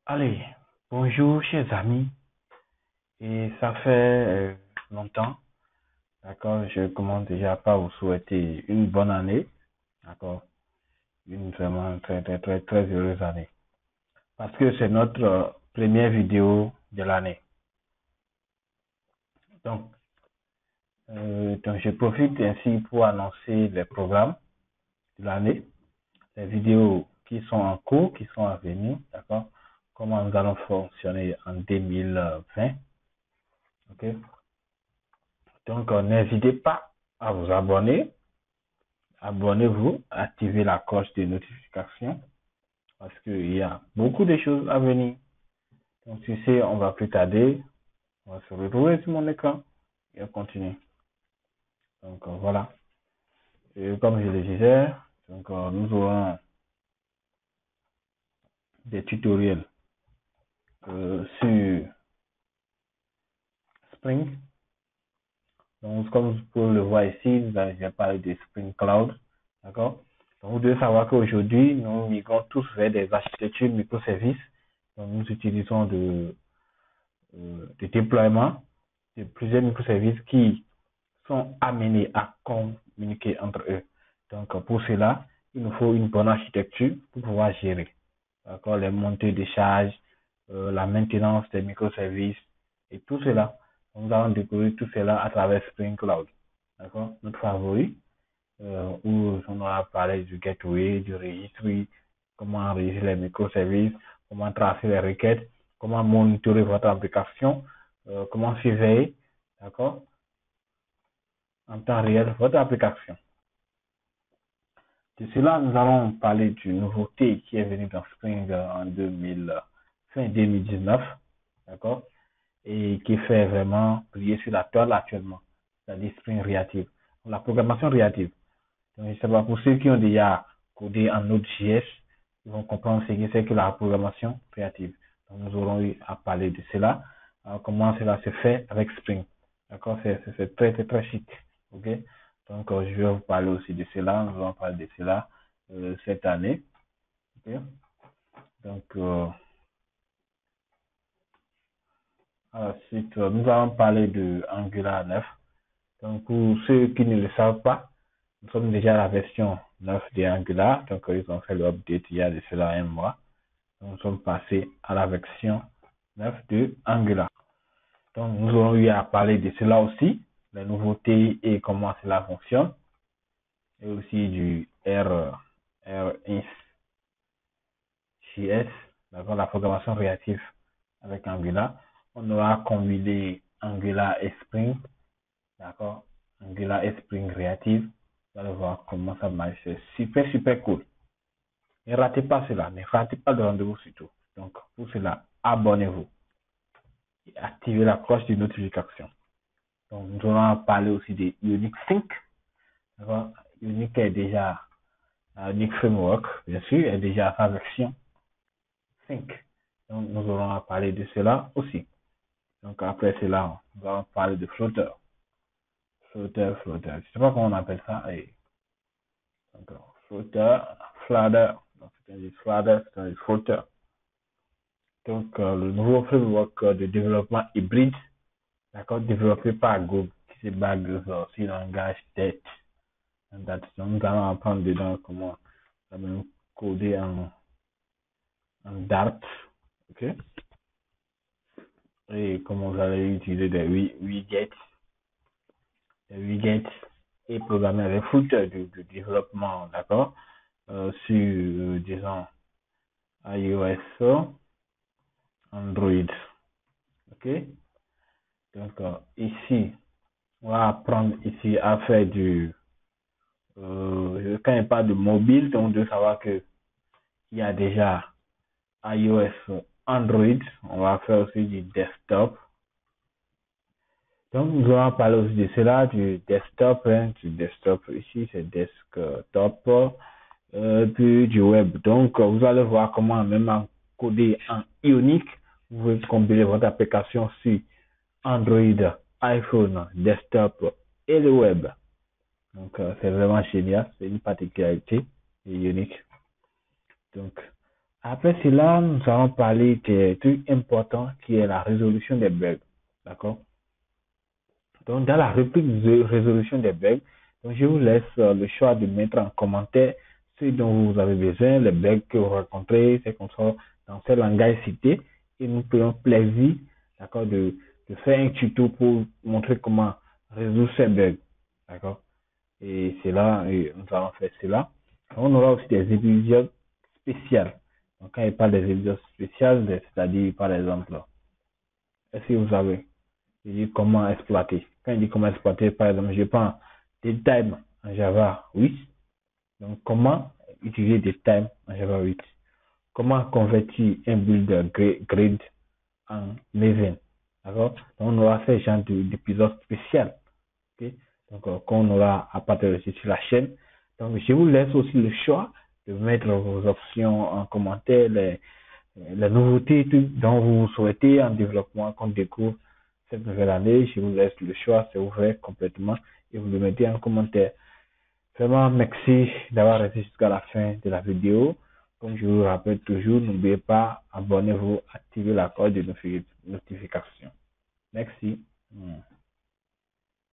Allez, bonjour chers amis. Et ça fait longtemps, d'accord? Je commence déjà par vous souhaiter une bonne année, d'accord? Une vraiment très heureuse année. Parce que c'est notre première vidéo de l'année. Donc, donc, je profite ainsi pour annoncer les programmes de l'année, les vidéos qui sont en cours, qui sont à venir, d'accord? Comment nous allons fonctionner en 2020, ok? Donc, n'hésitez pas à vous abonner. Abonnez-vous, activez la cloche de notification parce qu'il y a beaucoup de choses à venir. Donc, tu sais, on va plus tarder. On va se retrouver sur mon écran et on continue. Donc, voilà. Et comme je le disais, donc, nous aurons des tutoriels sur Spring. Donc, comme vous pouvez le voir ici, j'ai parlé de Spring Cloud. D'accord? Donc, vous devez savoir qu'aujourd'hui, nous migrons tous vers des architectures microservices. Donc, nous utilisons de déploiement de plusieurs microservices qui sont amenés à communiquer entre eux. Donc, pour cela, il nous faut une bonne architecture pour pouvoir gérer. D'accord, les montées de charges, la maintenance des microservices et tout cela. Nous allons découvrir tout cela à travers Spring Cloud. D'accord, notre favori, où on aura parlé du gateway, du registry, comment enregistrer les microservices, comment tracer les requêtes, comment monitorer votre application, comment surveiller, d'accord, en temps réel votre application. De cela, nous allons parler d'une nouveauté qui est venue dans Spring en fin 2019, d'accord, et qui fait vraiment briller sur la toile actuellement, c'est-à-dire Spring Reactive, la programmation réactive. Donc, je sais pas, pour ceux qui ont déjà codé en Node.js, ils vont comprendre ce que c'est que la programmation créative. Donc, nous aurons eu à parler de cela, comment cela se fait avec Spring. D'accord, c'est très chic. Ok, donc je vais vous parler aussi de cela. Nous allons parler de cela cette année. Ok, donc ensuite, nous allons parler de Angular 9. Donc, pour ceux qui ne le savent pas, nous sommes déjà à la version 9 de Angular. Donc, ils ont fait l'update il y a de cela un mois. Donc, nous sommes passés à la version 9 de Angular. Donc, nous aurons eu à parler de cela aussi, les nouveautés et comment cela fonctionne. Et aussi du RINCJS, d'accord, la programmation réactive avec Angular. On aura combiné Angular et Spring, d'accord, Angular et Spring Reactive. Vous allez voir comment ça marche. C'est super cool. Ne ratez pas cela. Ne ratez pas le rendez-vous surtout. Donc, pour cela, abonnez-vous et activez la cloche de notification. Donc, nous allons parler aussi de Unix Sync. Unix est déjà, Unix Framework, bien sûr, est déjà à sa version 5. Donc, nous allons parler de cela aussi. Donc, après cela, nous allons parler de Flutter. Flutter. Je ne sais pas comment on appelle ça. Et donc, Flutter, Flutter. Donc, c'est un Flutter, c'est un Flutter. Donc, le nouveau framework de développement hybride, d'accord, développé par Google, qui se base sur le langage DAT. Donc, nous allons apprendre dedans comment coder en Dart, ok, et comment vous allez utiliser des widgets et programmer avec Flutter du développement, d'accord, sur, disons, iOS, Android, ok. Donc, ici, on va apprendre ici à faire quand il parle de mobile, donc de savoir que il y a déjà iOS, Android, on va faire aussi du desktop. Donc, nous allons parler aussi de cela, du desktop, ici c'est desktop, puis du web. Donc, vous allez voir comment même coder en Ionic, vous pouvez combiner votre application sur Android, iPhone, desktop et le web. Donc, c'est vraiment génial. C'est une particularité unique. Donc, Après cela, nous allons parler des trucs importants qui est la résolution des bugs. D'accord? Donc, dans la rubrique de résolution des bugs, donc je vous laisse le choix de mettre en commentaire ce dont vous avez besoin, les bugs que vous rencontrez, c'est comme ça, dans ce langage cité, et nous prenons plaisir, d'accord, de faire un tuto pour montrer comment résoudre ces bugs, d'accord. Et c'est là, et nous allons faire cela. On aura aussi des épisodes spéciaux. Donc, quand il parle des épisodes spéciaux, c'est-à-dire, par exemple, est-ce que vous avez il dit comment exploiter. Quand il dit comment exploiter, par exemple, je prends des times en Java 8. Donc, comment utiliser des times en Java 8. Comment convertir un builder grid en Maven. D'accord? Donc, on aura fait ce genre d'épisode spécial. Okay? Donc, qu'on aura à partager sur la chaîne. Donc, je vous laisse aussi le choix de mettre vos options en commentaire, les nouveautés dont vous souhaitez en développement qu'on découvre cette nouvelle année. Je vous laisse le choix, c'est ouvert complètement et vous le mettez en commentaire. Vraiment, merci d'avoir resté jusqu'à la fin de la vidéo. Comme je vous rappelle toujours, n'oubliez pas, abonnez-vous, activez la cloche de notification. Merci.